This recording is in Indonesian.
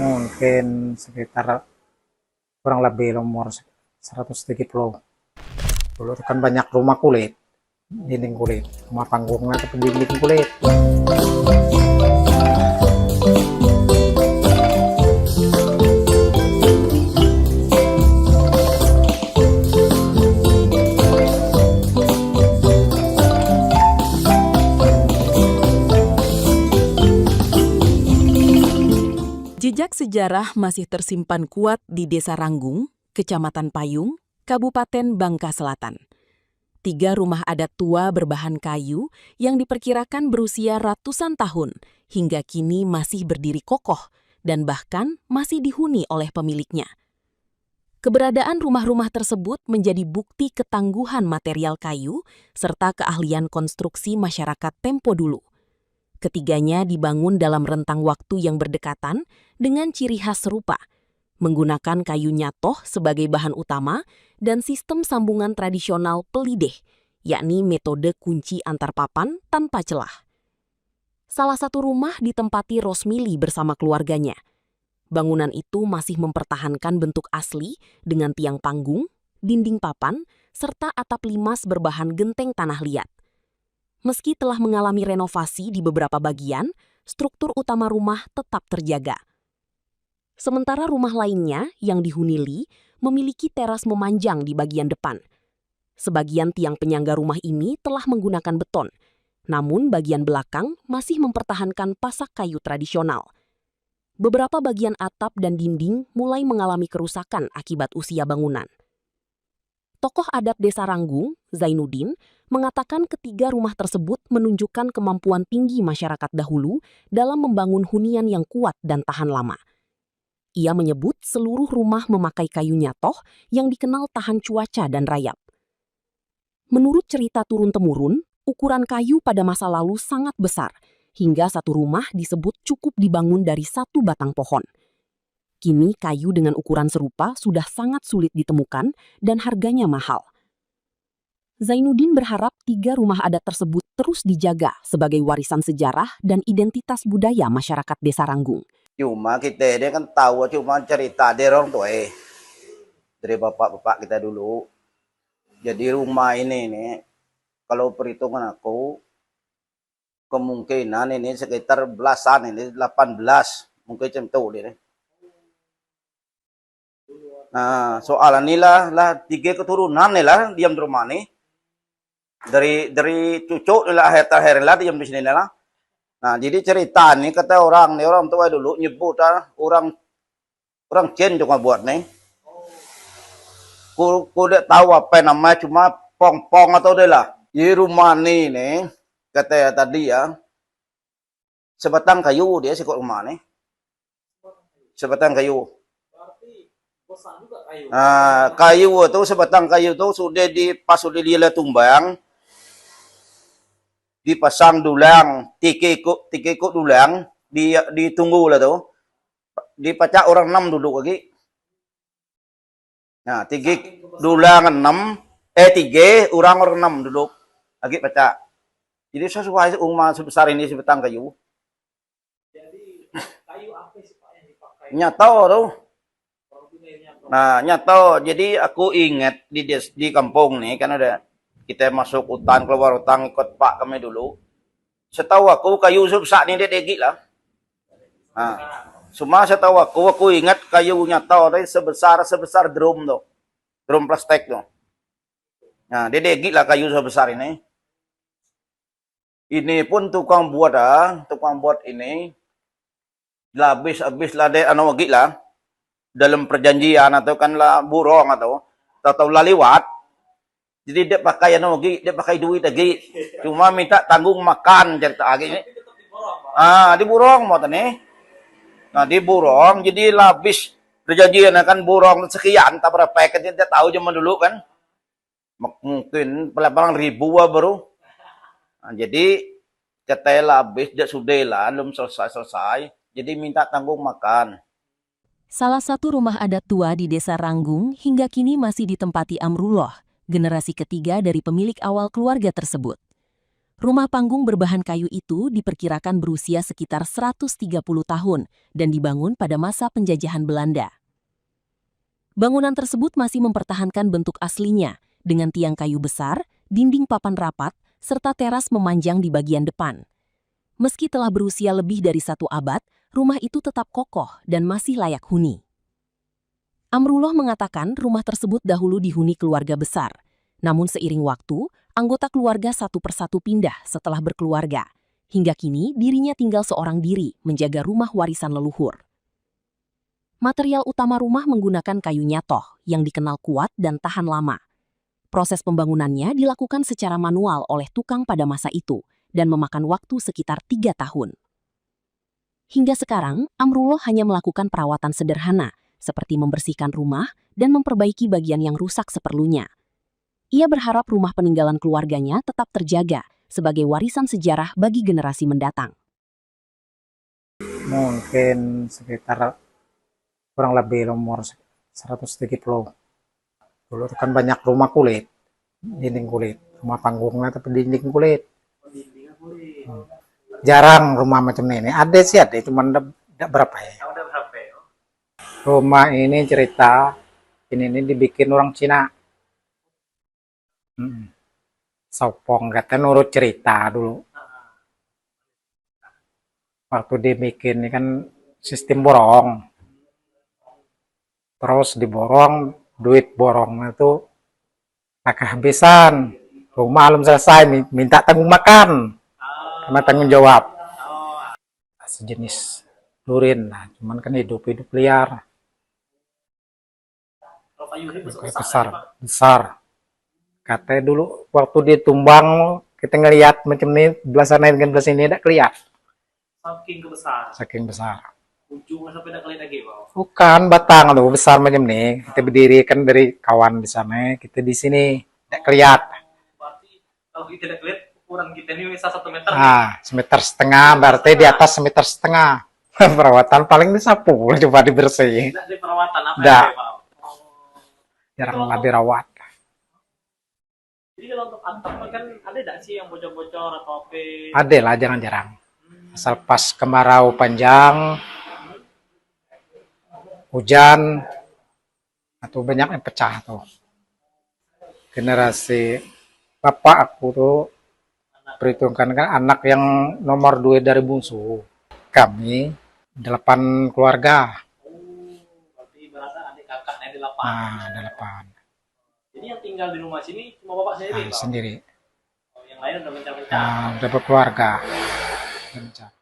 Mungkin sekitar kurang lebih umur 170. Dulu kan banyak rumah kulit, dinding kulit, rumah panggungnya itu dinding kulit. Jejak sejarah masih tersimpan kuat di Desa Ranggung, Kecamatan Payung, Kabupaten Bangka Selatan. 3 rumah adat tua berbahan kayu yang diperkirakan berusia ratusan tahun hingga kini masih berdiri kokoh dan bahkan masih dihuni oleh pemiliknya. Keberadaan rumah-rumah tersebut menjadi bukti ketangguhan material kayu serta keahlian konstruksi masyarakat tempo dulu. Ketiganya dibangun dalam rentang waktu yang berdekatan dengan ciri khas serupa, menggunakan kayu nyatoh sebagai bahan utama dan sistem sambungan tradisional pelideh, yakni metode kunci antar papan tanpa celah. Salah satu rumah ditempati Rosmili bersama keluarganya. Bangunan itu masih mempertahankan bentuk asli dengan tiang panggung, dinding papan, serta atap limas berbahan genteng tanah liat. Meski telah mengalami renovasi di beberapa bagian, struktur utama rumah tetap terjaga. Sementara rumah lainnya yang dihuni Li memiliki teras memanjang di bagian depan. Sebagian tiang penyangga rumah ini telah menggunakan beton, namun bagian belakang masih mempertahankan pasak kayu tradisional. Beberapa bagian atap dan dinding mulai mengalami kerusakan akibat usia bangunan. Tokoh adat Desa Ranggung, Zainuddin, mengatakan ketiga rumah tersebut menunjukkan kemampuan tinggi masyarakat dahulu dalam membangun hunian yang kuat dan tahan lama. Ia menyebut seluruh rumah memakai kayu nyatoh yang dikenal tahan cuaca dan rayap. Menurut cerita turun-temurun, ukuran kayu pada masa lalu sangat besar, hingga satu rumah disebut cukup dibangun dari satu batang pohon. Kini kayu dengan ukuran serupa sudah sangat sulit ditemukan dan harganya mahal. Zainuddin berharap 3 rumah adat tersebut terus dijaga sebagai warisan sejarah dan identitas budaya masyarakat Desa Ranggung. Cuma kita ini kan tahu cuma cerita dari orang tua dari bapak-bapak kita dulu. Jadi rumah ini nih, kalau perhitungan aku, kemungkinan ini sekitar belasan, ini 18, mungkin macam itu deh. Nah, soalan ini lah 3 keturunan nih lah diam di rumah nih. Dari cucu lah akhir lah diam di sini lah. Nah, jadi cerita nih kata orang tua dulu nyebut orang Cen cuma buat nih. Ku udah tahu apa namanya cuma pong-pong atau deh lah. Di rumah nih kata tadi ya sebatang kayu dia sikut rumah nih. Sebatang kayu. Nah, kayu itu sebatang kayu itu sudah dia tumbang, dipasang dulang, tiga ikut dulang, ditunggu lah tuh, dipacak orang 6 duduk lagi. Nah, 3 dulang 3 orang 6 duduk lagi pacak. Jadi sesuai rumah sebesar ini sebatang kayu. Jadi kayu apa sih Pak yang dipakai? Nyata tuh. Nah, nyata. Jadi aku ingat di kampung nih kan ada kita masuk hutan keluar hutan ikut pak kami dulu. Setahu aku kayu sebesar ini dia degi lah. Nah, cuma setahu aku ingat kayu nyata tadi sebesar drum tuh, drum plastik tuh. Nah, dia degi lah kayu sebesar ini. Ini pun tukang buat ini habis lah dia lagi lah. Dalam perjanjian atau kan lah burong atau lah lewat. Jadi dia pakai dia pakai duit lagi. Cuma minta tanggung makan cerita lagi ini. Di burong mau nih. Nah, di burong jadi lah habis perjanjian kan burong sekian tak berapa kan dia tahu zaman dulu kan. Mungkin pelapangan ribu baru. Nah, jadi katanya habis dia sudah lah belum selesai. Jadi minta tanggung makan. Salah satu rumah adat tua di Desa Ranggung hingga kini masih ditempati Amrullah, generasi ketiga dari pemilik awal keluarga tersebut. Rumah panggung berbahan kayu itu diperkirakan berusia sekitar 130 tahun dan dibangun pada masa penjajahan Belanda. Bangunan tersebut masih mempertahankan bentuk aslinya dengan tiang kayu besar, dinding papan rapat, serta teras memanjang di bagian depan. Meski telah berusia lebih dari 1 abad, rumah itu tetap kokoh dan masih layak huni. Amrullah mengatakan rumah tersebut dahulu dihuni keluarga besar. Namun seiring waktu, anggota keluarga satu persatu pindah setelah berkeluarga. Hingga kini dirinya tinggal seorang diri menjaga rumah warisan leluhur. Material utama rumah menggunakan kayu nyatoh yang dikenal kuat dan tahan lama. Proses pembangunannya dilakukan secara manual oleh tukang pada masa itu dan memakan waktu sekitar 3 tahun. Hingga sekarang, Amrullah hanya melakukan perawatan sederhana seperti membersihkan rumah dan memperbaiki bagian yang rusak seperlunya. Ia berharap rumah peninggalan keluarganya tetap terjaga sebagai warisan sejarah bagi generasi mendatang. Mungkin sekitar kurang lebih umur 130. Dulu itu kan banyak rumah kulit, dinding kulit, rumah panggungnya tapi dinding kulit. Jarang rumah macam ini. Ada sih ada, cuman tidak berapa ya. Rumah ini cerita ini dibikin orang Cina. Sopong katanya nurut cerita dulu. Waktu dibikin ini kan sistem borong. Terus diborong, duit borongnya itu tak kehabisan. Rumah belum selesai, minta tanggung makan. Sama tanggung jawab. Sejenis lurin lah, cuman kan hidup liar. Besar. Katanya dulu waktu ditumbang kita ngelihat macam ini belah sana dengan belah sini tidak kelihatan. Saking besar. Ujungnya sampai nak kelihatan lagi, Pak. Bukan batang loh besar macam ini. Kita berdiri kan dari kawan di sana, kita di sini tidak kelihatan. Berarti kalau kita tidak lihat ukuran kita ini bisa 1 meter. Semeter setengah, berarti di atas semeter setengah. Perawatan paling disapu, coba dibersihin. Tidak di perawatan apa Nggak. ya, Pak? Jarang lah dirawat. Jadi kalau untuk atap kan ada tidak sih yang bocor-bocor atau apa? Ada lah, jarang-jarang. Asal pas kemarau panjang, hujan, atau banyak yang pecah tuh. Generasi bapak aku tuh perhitungkan kan anak yang nomor 2 dari bungsu. Kami 8 keluarga. Berarti ibaratnya adik kakaknya di lapangan. 8. Jadi yang tinggal di rumah sini cuma bapak sendiri, Pak? Sendiri. Oh, yang lain udah mencari-mencari. Udah berkeluarga. Udah mencari.